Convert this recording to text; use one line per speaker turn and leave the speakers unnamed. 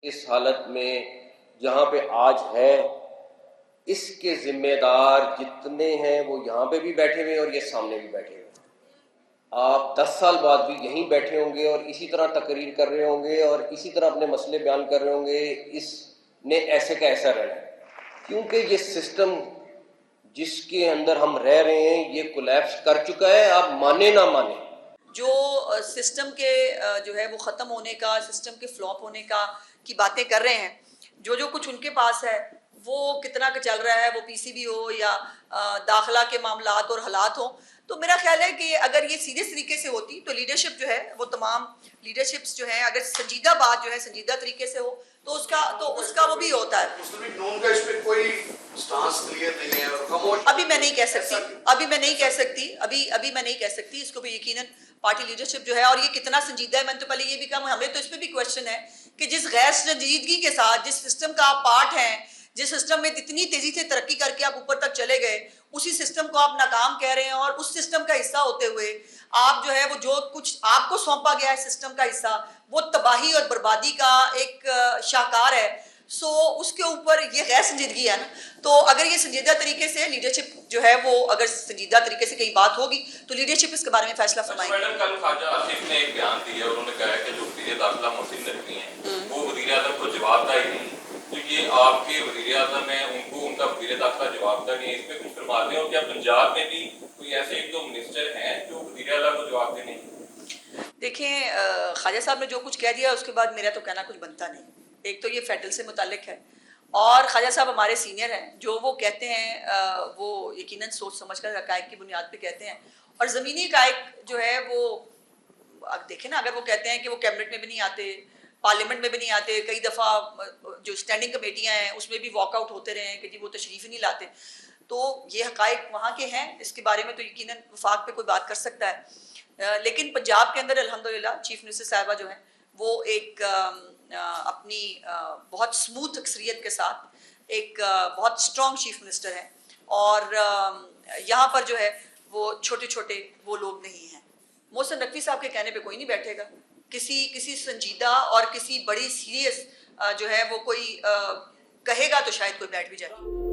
इस हालत में जहाँ पे आज है, इसके जिम्मेदार जितने हैं वो यहाँ पे भी बैठे हुए हैं और ये सामने भी बैठे हुए हैं। आप 10 साल बाद भी यहीं बैठे होंगे और इसी तरह तकरीर कर रहे होंगे और इसी तरह अपने मसले बयान कर रहे होंगे। इसने ऐसे का ऐसा रहना है, क्योंकि ये सिस्टम जिसके अंदर हम रह रहे हैं ये कोलैप्स कर चुका है, आप माने ना माने।
जो सिस्टम के जो है वो ख़त्म होने का, सिस्टम के फ्लॉप होने का की बातें कर रहे हैं, जो जो कुछ उनके पास है वो कितना का चल रहा है, वो पीसीबी हो या दाखिला के मामलात और हालात हो, तो मेरा ख्याल है कि अगर ये सीरियस तरीके से होती तो लीडरशिप जो है वो तमाम लीडरशिप्स जो है अगर संजीदा बात जो है संजीदा तरीके से हो तो उसका वो भी होता है।
का इस पे कोई स्टांस क्लियर नहीं है और
अभी मैं नहीं कह सकती इसको भी यकीनन पार्टी लीडरशिप जो है, और ये कितना संजीदा है, मैंने तो पहले ये भी कहा, हमें तो इस पे भी क्वेश्चन है कि जिस गैर संजीदगी के साथ जिस सिस्टम का आप पार्ट हैं, जिस सिस्टम में इतनी तेजी से तरक्की करके आप ऊपर तक चले गए, उसी सिस्टम को आप नाकाम कह रहे हैं और उस सिस्टम का हिस्सा होते हुए आप जो है वो जो कुछ आपको सौंपा गया है सिस्टम का हिस्सा वो तबाही और बर्बादी का एक शाहकार है। सो उसके ऊपर ये गैर संजीदगी है ना, तो अगर ये संजीदा तरीके से लीडरशिप जो है वो अगर संजीदा तरीके से कहीं बात होगी तो लीडरशिप इसके बारे में फैसला फरमाएगी।
मैडम, कल ख्वाजा आसिफ ने एक बयान दिया, उन्होंने कहा कि जो वज़ीर दाखिला मोहसिन नकवी हैं वो वज़ीर आज़म को जवाबदाही नहीं, तो ये आपके वज़ीर आज़म हैं, उनको उनका वज़ीर दाखिला जवाबदाही नहीं है, इस पे कुछ फरमाते हो? क्या पंजाब में भी कोई ऐसे एक दो मिनिस्टर हैं जो वज़ीर आज़म को जवाबदेही नहीं?
देखें, ख्वाजा साहब ने जो कुछ कह दिया उसके बाद मेरा तो कहना कुछ बनता नहीं। एक तो ये फेडरल से मुतालिक है और ख्वाजा साहब हमारे सीनियर हैं, जो वो कहते हैं वो यकीनन सोच समझ कर हक़ाइक़ की बुनियाद पे कहते हैं, और ज़मीनी हक़ाइक़ जो है वो अब देखें ना, अगर वो कहते हैं कि वो कैबिनेट में भी नहीं आते, पार्लियामेंट में भी नहीं आते, कई दफ़ा जो स्टैंडिंग कमेटियाँ हैं उसमें भी वॉकआउट होते रहे हैं कि जी वो तशरीफ़ ही नहीं लाते, तो ये हक़ाइक़ वहाँ के हैं, इसके बारे में तो यकीनन वफाक पे कोई बात कर सकता है। लेकिन पंजाब के अंदर अल्हम्दुलिल्लाह चीफ मिनिस्टर साहिबा जो हैं वो एक अपनी बहुत स्मूथ अक्सरियत के साथ एक बहुत स्ट्रॉन्ग चीफ मिनिस्टर हैं, और यहाँ पर जो है वो छोटे छोटे वो लोग नहीं हैं। मोहसिन नकवी साहब के कहने पे कोई नहीं बैठेगा, किसी संजीदा और किसी बड़ी सीरियस जो है वो कोई कहेगा तो शायद कोई बैठ भी जाए।